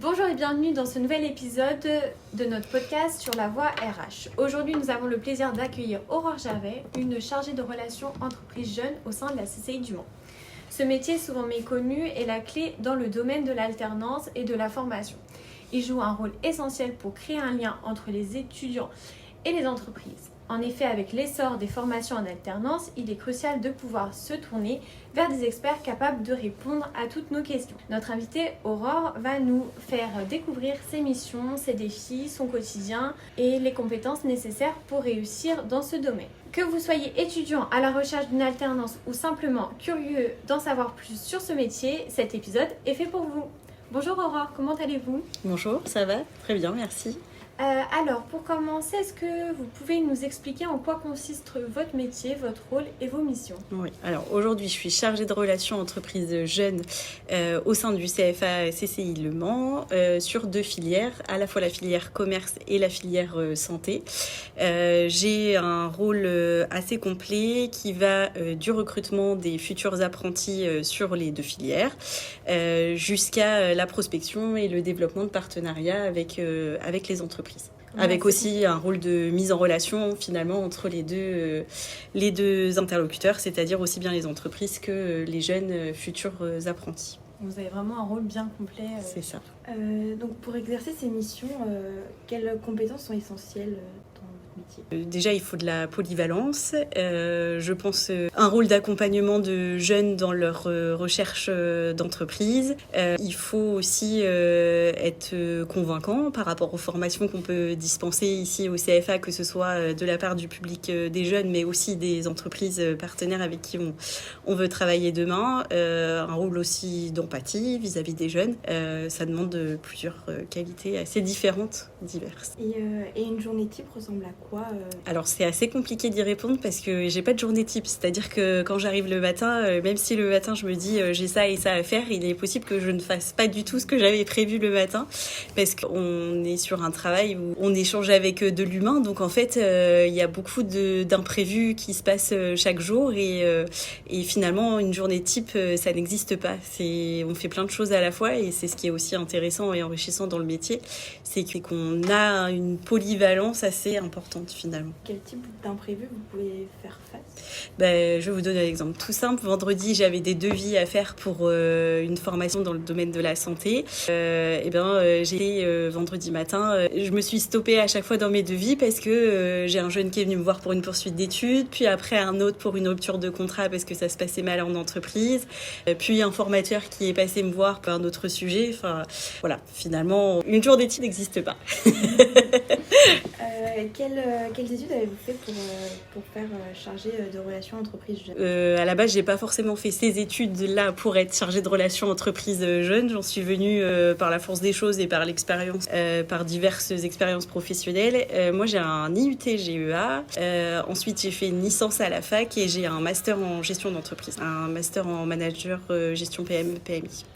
Bonjour et bienvenue dans ce nouvel épisode de notre podcast sur la voie RH. Aujourd'hui, nous avons le plaisir d'accueillir Aurore Gervais, une chargée de relations entreprises jeunes au sein de la CCI du Mans. Ce métier, souvent méconnu, est la clé dans le domaine de l'alternance et de la formation. Il joue un rôle essentiel pour créer un lien entre les étudiants et les entreprises. En effet, avec l'essor des formations en alternance, il est crucial de pouvoir se tourner vers des experts capables de répondre à toutes nos questions. Notre invitée Aurore va nous faire découvrir ses missions, ses défis, son quotidien et les compétences nécessaires pour réussir dans ce domaine. Que vous soyez étudiant à la recherche d'une alternance ou simplement curieux d'en savoir plus sur ce métier, cet épisode est fait pour vous. Bonjour Aurore, comment allez-vous ? Bonjour, ça va ? Très bien, merci. Alors, pour commencer, est-ce que vous pouvez nous expliquer en quoi consiste votre métier, votre rôle et vos missions ? Oui, alors aujourd'hui, je suis chargée de relations entreprises jeunes au sein du CFA CCI Le Mans sur deux filières, à la fois la filière commerce et la filière santé. J'ai un rôle assez complet qui va du recrutement des futurs apprentis sur les deux filières jusqu'à la prospection et le développement de partenariats avec les entreprises. Avec aussi un rôle de mise en relation finalement entre les deux interlocuteurs, c'est-à-dire aussi bien les entreprises que les jeunes futurs apprentis. Vous avez vraiment un rôle bien complet. C'est ça. Donc pour exercer ces missions, quelles compétences sont essentielles dans votre métier ? Déjà, il faut de la polyvalence. Je pense un rôle d'accompagnement de jeunes dans leur recherche d'entreprise. Il faut aussi être convaincant par rapport aux formations qu'on peut dispenser ici au CFA, que ce soit de la part du public des jeunes, mais aussi des entreprises partenaires avec qui on veut travailler demain. Un rôle aussi d'empathie vis-à-vis des jeunes. Ça demande plusieurs qualités assez différentes, diverses. Et une journée type ressemble à quoi Alors c'est assez compliqué d'y répondre parce que j'ai pas de journée type, c'est-à-dire que quand j'arrive le matin, même si le matin je me dis j'ai ça et ça à faire, il est possible que je ne fasse pas du tout ce que j'avais prévu le matin parce qu'on est sur un travail où on échange avec de l'humain, donc en fait il y a beaucoup d'imprévus qui se passent chaque jour et finalement une journée type ça n'existe pas. On fait plein de choses à la fois et c'est ce qui est aussi intéressant et enrichissant dans le métier, c'est qu'on a une polyvalence assez importante finalement. Quel type d'imprévu vous pouvez faire face ? Je vais vous donner un exemple tout simple. Vendredi, j'avais des devis à faire pour une formation dans le domaine de la santé. J'ai vendredi matin, je me suis stoppée à chaque fois dans mes devis parce que j'ai un jeune qui est venu me voir pour une poursuite d'études, puis après un autre pour une rupture de contrat parce que ça se passait mal en entreprise, puis un formateur qui est passé me voir pour un autre sujet. Enfin, voilà, finalement, une journée type n'existe pas. Quelles études avez-vous fait pour faire chargé de relations entreprises jeunes ? À la base, j'ai pas forcément fait ces études-là pour être chargée de relations entreprises jeunes. J'en suis venue par la force des choses et par l'expérience, par diverses expériences professionnelles. Moi, j'ai un IUT GEA. Ensuite, j'ai fait une licence à la fac et j'ai un master en gestion d'entreprise, un master en manager gestion PMI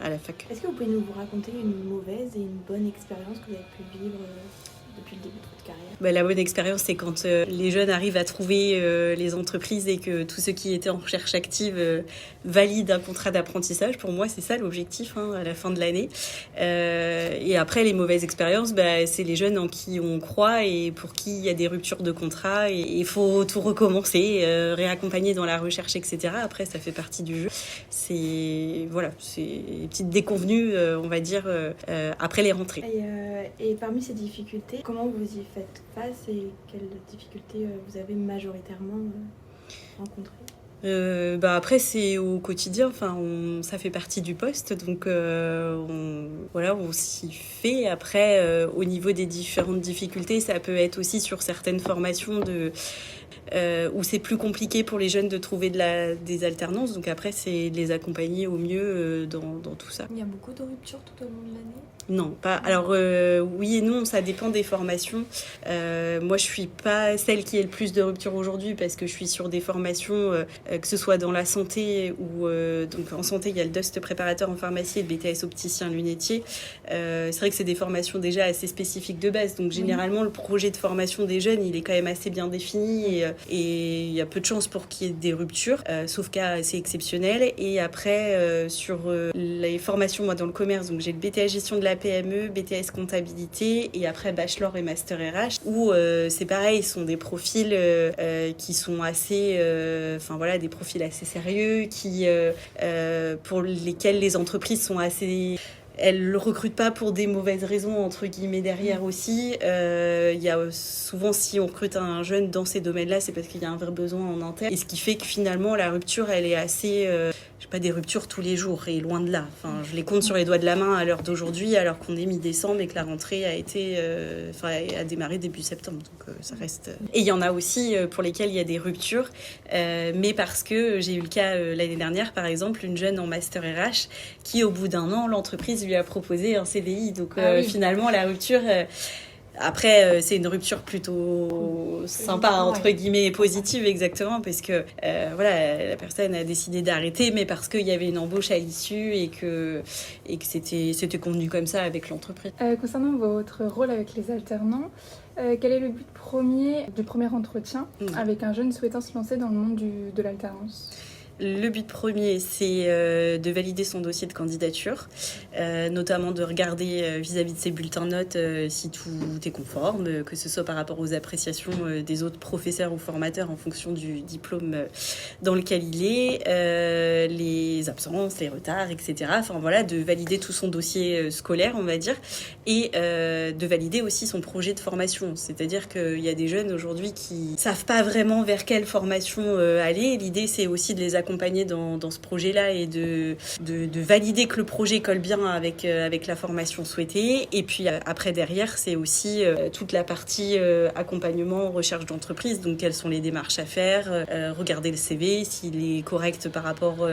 à la fac. Est-ce que vous pouvez nous raconter une mauvaise et une bonne expérience que vous avez pu vivre depuis le début de votre carrière ? La bonne expérience, c'est quand les jeunes arrivent à trouver les entreprises et que tous ceux qui étaient en recherche active valident un contrat d'apprentissage. Pour moi, c'est ça l'objectif à la fin de l'année. Et après, les mauvaises expériences, c'est les jeunes en qui on croit et pour qui il y a des ruptures de contrat. Et il faut tout recommencer, réaccompagner dans la recherche, etc. Après, ça fait partie du jeu. C'est des petites déconvenues, on va dire, après les rentrées. Et parmi ces difficultés, comment vous y faites face et quelles difficultés vous avez majoritairement rencontrées ? Après c'est au quotidien, ça fait partie du poste, donc on s'y fait. Après au niveau des différentes difficultés, ça peut être aussi sur certaines formations où c'est plus compliqué pour les jeunes de trouver des alternances, donc après c'est de les accompagner au mieux dans tout ça. Il y a beaucoup de ruptures tout au long de l'année ? Non, pas. Alors oui et non, ça dépend des formations. Moi, je suis pas celle qui ait le plus de ruptures aujourd'hui parce que je suis sur des formations, que ce soit dans la santé ou donc en santé, il y a le DUST préparateur en pharmacie et le BTS opticien lunetier. C'est vrai que c'est des formations déjà assez spécifiques de base. Donc généralement, le projet de formation des jeunes, il est quand même assez bien défini et il y a peu de chances pour qu'il y ait des ruptures, sauf cas assez exceptionnels. Et après, sur les formations, moi dans le commerce, donc j'ai le BTS gestion de la PME, BTS comptabilité et après bachelor et master RH, où c'est pareil, ce sont des profils qui sont assez, des profils assez sérieux, pour lesquels les entreprises sont assez... Elles ne recrutent pas pour des mauvaises raisons, entre guillemets, derrière aussi. Il y a souvent, si on recrute un jeune dans ces domaines-là, c'est parce qu'il y a un vrai besoin en interne. Et ce qui fait que finalement, la rupture, elle est assez... pas des ruptures tous les jours, et loin de là. Enfin, je les compte sur les doigts de la main à l'heure d'aujourd'hui, alors qu'on est mi-décembre et que la rentrée a démarré début septembre. Donc ça reste... Et il y en a aussi pour lesquels il y a des ruptures, mais parce que j'ai eu le cas l'année dernière, par exemple, une jeune en master RH qui, au bout d'un an, l'entreprise lui a proposé un CDI. Donc finalement, la rupture... Après, c'est une rupture plutôt sympa, entre guillemets, positive, exactement, parce que la personne a décidé d'arrêter, mais parce qu'il y avait une embauche à l'issue et que c'était convenu comme ça avec l'entreprise. Concernant votre rôle avec les alternants, quel est le but du premier entretien avec un jeune souhaitant se lancer dans le monde de l'alternance ? Le but premier, c'est de valider son dossier de candidature, notamment de regarder vis-à-vis de ses bulletins de notes si tout est conforme, que ce soit par rapport aux appréciations des autres professeurs ou formateurs en fonction du diplôme dans lequel il est, les absences, les retards, etc. Enfin voilà, de valider tout son dossier scolaire, on va dire, et de valider aussi son projet de formation. C'est-à-dire qu'il y a des jeunes aujourd'hui qui savent pas vraiment vers quelle formation aller. L'idée, c'est aussi de les accompagner dans ce projet-là et de valider que le projet colle bien avec la formation souhaitée. Et puis après, derrière, c'est aussi toute la partie accompagnement, recherche d'entreprise. Donc, quelles sont les démarches à faire, regarder le CV, s'il est correct par rapport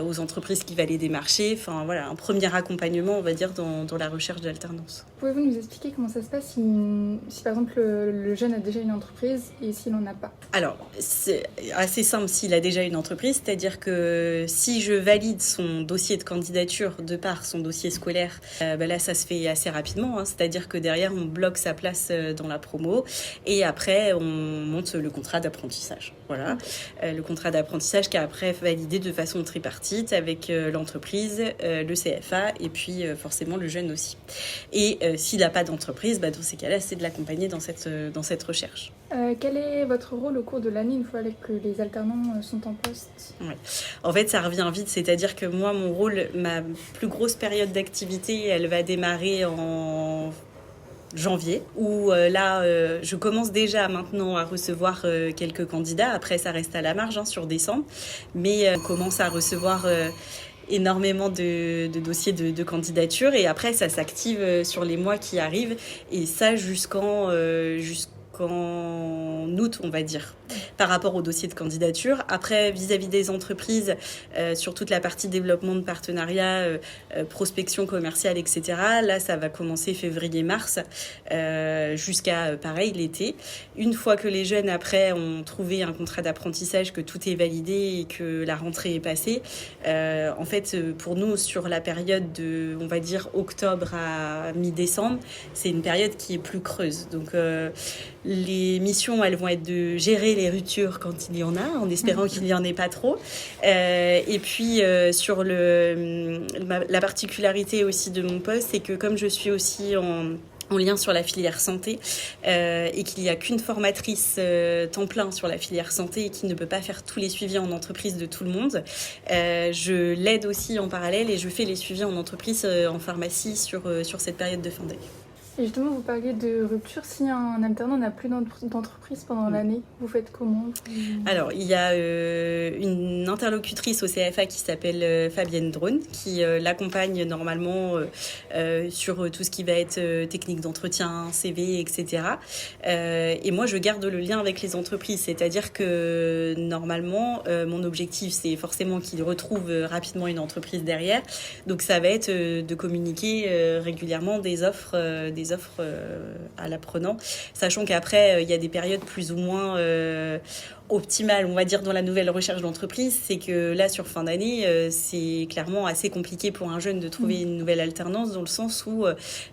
aux entreprises qui va les démarcher. Enfin, voilà, un premier accompagnement, on va dire, dans la recherche d'alternance. Pouvez-vous nous expliquer comment ça se passe si par exemple, le jeune a déjà une entreprise et s'il n'en a pas ? Alors, c'est assez simple s'il a déjà une entreprise, c'est-à-dire que si je valide son dossier de candidature de par son dossier scolaire, là ça se fait assez rapidement, c'est-à-dire que derrière on bloque sa place dans la promo et après on monte le contrat d'apprentissage. Voilà, le contrat d'apprentissage qui est après validé de façon tripartite avec l'entreprise, le CFA et puis forcément le jeune aussi. Et s'il n'a pas d'entreprise, dans ces cas-là c'est de l'accompagner dans cette recherche. Quel est votre rôle au cours de l'année une fois que les alternants sont en poste ? Ouais. En fait, ça revient vite, c'est-à-dire que moi, mon rôle, ma plus grosse période d'activité, elle va démarrer en janvier, où je commence déjà maintenant à recevoir quelques candidats. Après, ça reste à la marge sur décembre, mais on commence à recevoir énormément de dossiers de candidature et après, ça s'active sur les mois qui arrivent et ça jusqu'en août, on va dire, par rapport au dossier de candidature. Après, vis-à-vis des entreprises, sur toute la partie développement de partenariat, prospection commerciale, etc., là, ça va commencer février-mars, jusqu'à, pareil, l'été. Une fois que les jeunes, après, ont trouvé un contrat d'apprentissage, que tout est validé et que la rentrée est passée, en fait, pour nous, sur la période de, on va dire, octobre à mi-décembre, c'est une période qui est plus creuse. Donc, les missions, elles vont être de gérer les ruptures quand il y en a, en espérant qu'il n'y en ait pas trop. Et puis, sur la particularité aussi de mon poste, c'est que comme je suis aussi en lien sur la filière santé et qu'il n'y a qu'une formatrice temps plein sur la filière santé et qui ne peut pas faire tous les suivis en entreprise de tout le monde, je l'aide aussi en parallèle et je fais les suivis en entreprise, en pharmacie sur cette période de fin d'année. Et justement, vous parliez de rupture. Si un alternant n'a plus d'entreprise pendant l'année, vous faites comment ? Alors, il y a une interlocutrice au CFA qui s'appelle Fabienne Drone, qui l'accompagne normalement sur tout ce qui va être technique d'entretien, CV, etc. Et moi, je garde le lien avec les entreprises. C'est-à-dire que normalement, mon objectif, c'est forcément qu'ils retrouvent rapidement une entreprise derrière. Donc, ça va être de communiquer régulièrement des offres à l'apprenant, sachant qu'après il y a des périodes plus ou moins optimale, on va dire, dans la nouvelle recherche d'entreprise, c'est que là, sur fin d'année, c'est clairement assez compliqué pour un jeune de trouver une nouvelle alternance, dans le sens où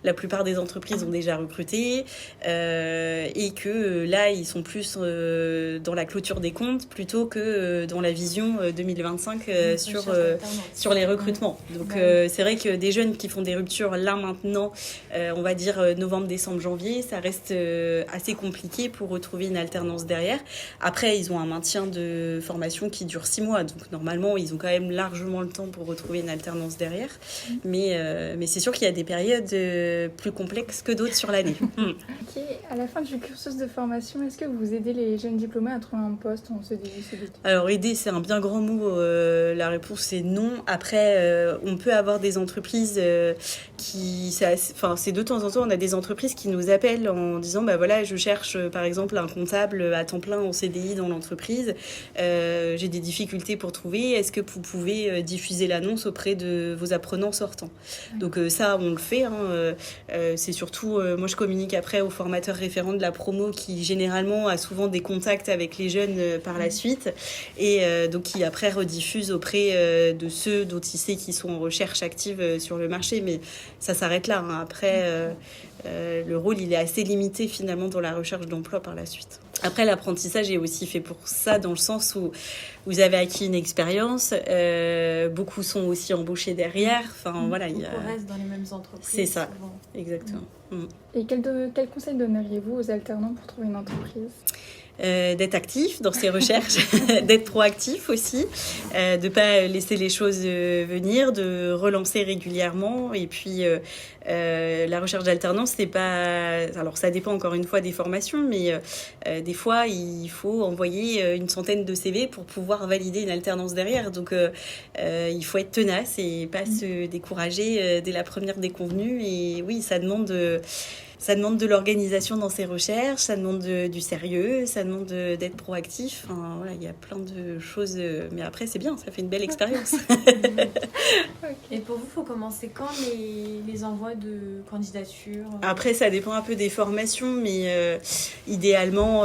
la plupart des entreprises ont déjà recruté et que là, ils sont plus dans la clôture des comptes plutôt que dans la vision 2025 sur les recrutements. Donc, c'est vrai que des jeunes qui font des ruptures là, maintenant, on va dire novembre, décembre, janvier, ça reste assez compliqué pour retrouver une alternance derrière. Après, ils ont un maintien de formation qui dure 6 mois, donc normalement, ils ont quand même largement le temps pour retrouver une alternance derrière. Mais c'est sûr qu'il y a des périodes plus complexes que d'autres sur l'année. Ok, à la fin du cursus de formation, est-ce que vous aidez les jeunes diplômés à trouver un poste en CDI, CDD? Alors, aider, c'est un bien grand mot. La réponse, c'est non. Après, on peut avoir des entreprises c'est de temps en temps, on a des entreprises qui nous appellent en disant, bah voilà, je cherche par exemple un comptable à temps plein en CDI dans l'entreprise. J'ai des difficultés pour trouver. Est-ce que vous pouvez diffuser l'annonce auprès de vos apprenants sortants? Donc ça, on le fait. C'est surtout, moi je communique après au formateur référent de la promo qui généralement a souvent des contacts avec les jeunes par la suite et donc qui après rediffuse auprès de ceux dont il sait qui sont en recherche active sur le marché. Mais ça s'arrête là. Après, le rôle, il est assez limité finalement dans la recherche d'emploi par la suite. Après, l'apprentissage est aussi fait pour ça, dans le sens où vous avez acquis une expérience, beaucoup sont aussi embauchés derrière. Enfin, voilà, on reste dans les mêmes entreprises. C'est ça, souvent. exactement. Et quel conseil donneriez-vous aux alternants pour trouver une entreprise ? D'être actif dans ses recherches, d'être proactif aussi, de pas laisser les choses venir, de relancer régulièrement. Et puis la recherche d'alternance, c'est pas, alors ça dépend encore une fois des formations, mais des fois il faut envoyer une centaine de CV pour pouvoir valider une alternance derrière. Donc il faut être tenace et pas se décourager dès la première déconvenue. Et oui, ça demande de l'organisation dans ses recherches, ça demande du sérieux, ça demande d'être proactif. Enfin, voilà, il y a plein de choses. Mais après, c'est bien, ça fait une belle expérience. Et pour vous, il faut commencer quand les envois de candidature? Après, ça dépend un peu des formations, mais idéalement,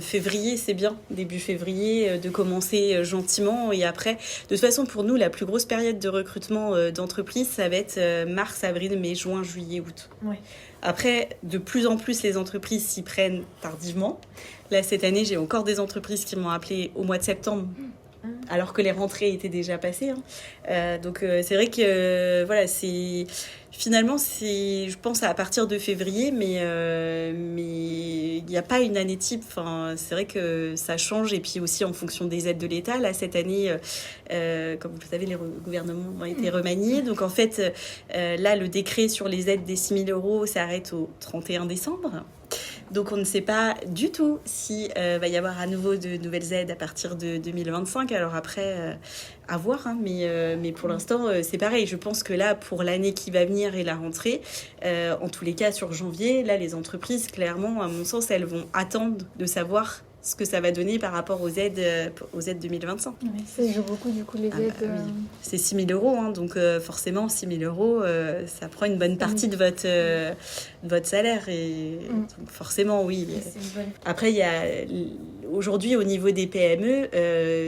février, c'est bien. Début février, de commencer gentiment. Et après, de toute façon, pour nous, la plus grosse période de recrutement d'entreprise, ça va être mars, avril, mai, juin, juillet, août. Ouais. Après, de plus en plus, les entreprises s'y prennent tardivement. Là, cette année, j'ai encore des entreprises qui m'ont appelé au mois de septembre, alors que les rentrées étaient déjà passées. Donc, c'est vrai que, voilà, finalement, je pense à partir de février, mais il n'y a pas une année type. Enfin, c'est vrai que ça change, et puis aussi en fonction des aides de l'État. Là, cette année, comme vous le savez, les gouvernements ont été remaniés. Donc, en fait, là, le décret sur les aides des 6 000 € s'arrête au 31 décembre. Donc, on ne sait pas du tout si va y avoir à nouveau de nouvelles aides à partir de 2025. Alors après, à voir. Mais pour l'instant, c'est pareil. Je pense que là, pour l'année qui va venir et la rentrée, en tous les cas, sur janvier, là, les entreprises, clairement, à mon sens, elles vont attendre de savoir ce que ça va donner par rapport aux aides 2025. Ça joue beaucoup, du coup, les aides. Oui. C'est 6 000 €, donc forcément, 6 000 €, ça prend une bonne partie de votre salaire. Et donc forcément, oui. Après, il y a aujourd'hui, au niveau des PME,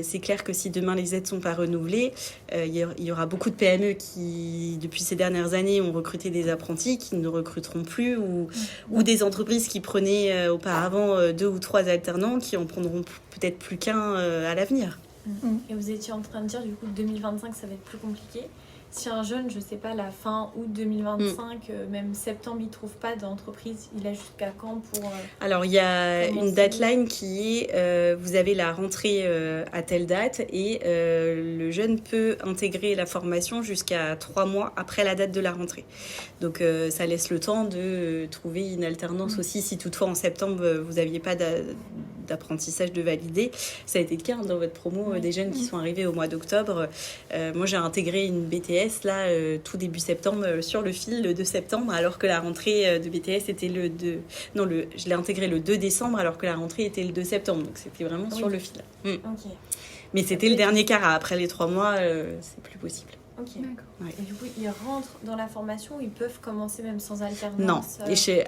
c'est clair que si demain les aides ne sont pas renouvelées, il y aura beaucoup de PME qui, depuis ces dernières années, ont recruté des apprentis qui ne recruteront plus, ou des entreprises qui prenaient auparavant 2 ou 3 alternants qui en prendront peut-être plus qu'un à l'avenir. Et vous étiez en train de dire, du coup, 2025, ça va être plus compliqué. Si un jeune, je sais pas, la fin août 2025, même septembre, il trouve pas d'entreprise, il a jusqu'à quand pour... Alors, il y a une deadline qui est, vous avez la rentrée à telle date, et le jeune peut intégrer la formation jusqu'à 3 mois après la date de la rentrée. Donc, ça laisse le temps de trouver une alternance aussi, si toutefois en septembre, vous n'aviez pas d'apprentissage de validé. Ça a été le cas dans votre promo, des jeunes qui sont arrivés au mois d'octobre. Moi, j'ai intégré une BTS là, tout début septembre, sur le fil le 2 septembre, alors que la rentrée de BTS était je l'ai intégré le 2 décembre, alors que la rentrée était le 2 septembre. Donc, c'était vraiment sur le fil. Okay. Mais c'était le dernier quart. Après les 3 mois, c'est plus possible. Ok. D'accord. Ouais. Et du coup, ils rentrent dans la formation ou ils peuvent commencer même sans Non. alternance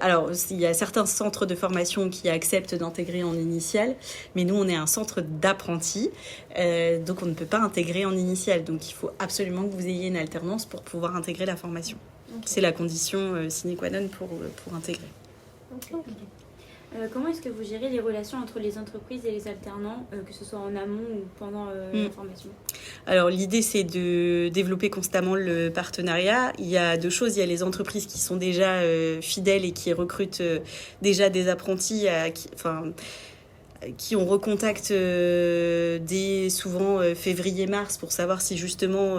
Alors, il y a certains centres de formation qui acceptent d'intégrer en initiale, mais nous, on est un centre d'apprentis, donc on ne peut pas intégrer en initiale. Donc, il faut absolument que vous ayez une alternance pour pouvoir intégrer la formation. Ok. C'est la condition sine qua non pour intégrer. Ok. Comment est-ce que vous gérez les relations entre les entreprises et les alternants, que ce soit en amont ou pendant la formation? Alors l'idée c'est de développer constamment le partenariat. Il y a deux choses, il y a les entreprises qui sont déjà fidèles et qui recrutent déjà des apprentis qui on recontacte dès souvent février-mars pour savoir si justement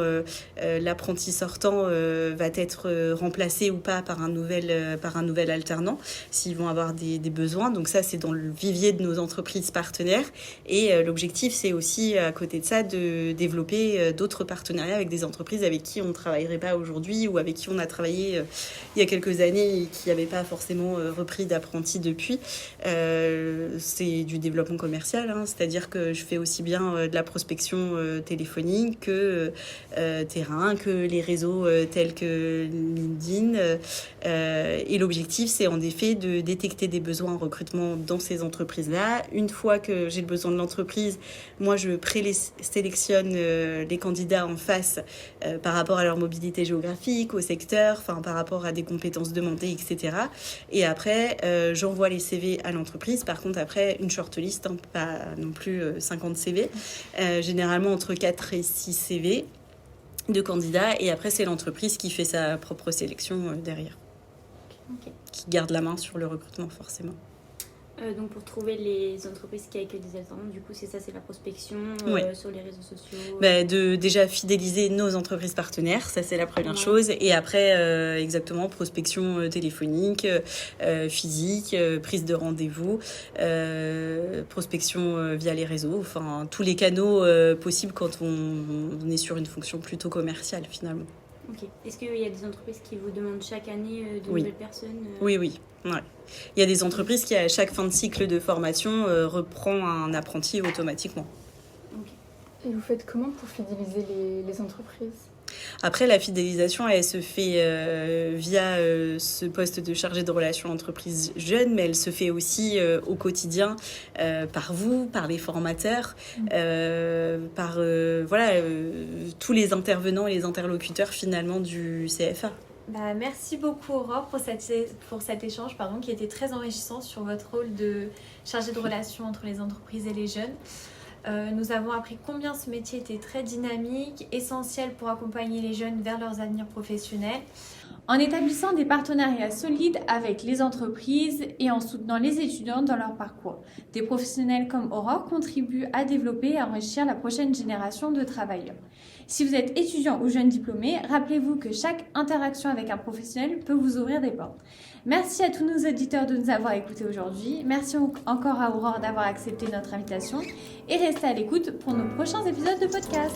l'apprenti sortant va être remplacé ou pas par un nouvel alternant, s'ils vont avoir des besoins. Donc ça, c'est dans le vivier de nos entreprises partenaires. Et l'objectif, c'est aussi, à côté de ça, de développer d'autres partenariats avec des entreprises avec qui on ne travaillerait pas aujourd'hui ou avec qui on a travaillé il y a quelques années et qui n'avaient pas forcément repris d'apprentis depuis. C'est du développement commercial, hein, c'est-à-dire que je fais aussi bien de la prospection téléphonique que terrain, que les réseaux tels que LinkedIn. Et l'objectif, c'est en effet de détecter des besoins en recrutement dans ces entreprises-là. Une fois que j'ai le besoin de l'entreprise, moi, je présélectionne les candidats en face par rapport à leur mobilité géographique, au secteur, par rapport à des compétences demandées, etc. Et après, j'envoie les CV à l'entreprise. Par contre, après, une shortlist, hein, pas non plus 50 CV, généralement entre 4 et 6 CV de candidats. Et après, c'est l'entreprise qui fait sa propre sélection derrière. Ok. Qui garde la main sur le recrutement, forcément. Donc pour trouver les entreprises qui accueillent des alternants, du coup c'est la prospection Ouais. sur les réseaux sociaux. De déjà fidéliser nos entreprises partenaires, ça c'est la première Ouais. chose. Et après, exactement, prospection téléphonique, physique, prise de rendez-vous, prospection via les réseaux, tous les canaux possibles quand on est sur une fonction plutôt commerciale finalement. Ok. Est-ce qu'il y a des entreprises qui vous demandent chaque année de Oui. nouvelles personnes Oui. Ouais. Il y a des entreprises qui, à chaque fin de cycle de formation, reprend un apprenti automatiquement. Ok. Et vous faites comment pour fidéliser les entreprises? Après, la fidélisation, elle se fait via ce poste de chargé de relations entreprises jeunes, mais elle se fait aussi au quotidien par vous, par les formateurs, par tous les intervenants et les interlocuteurs finalement du CFA. Merci beaucoup Aurore pour cet échange qui était très enrichissant sur votre rôle de chargé de relations entre les entreprises et les jeunes. Nous avons appris combien ce métier était très dynamique, essentiel pour accompagner les jeunes vers leurs avenirs professionnels, en établissant des partenariats solides avec les entreprises et en soutenant les étudiants dans leur parcours. Des professionnels comme Aurore contribuent à développer et à enrichir la prochaine génération de travailleurs. Si vous êtes étudiant ou jeune diplômé, rappelez-vous que chaque interaction avec un professionnel peut vous ouvrir des portes. Merci à tous nos auditeurs de nous avoir écoutés aujourd'hui. Merci encore à Aurore d'avoir accepté notre invitation et restez à l'écoute pour nos prochains épisodes de podcast.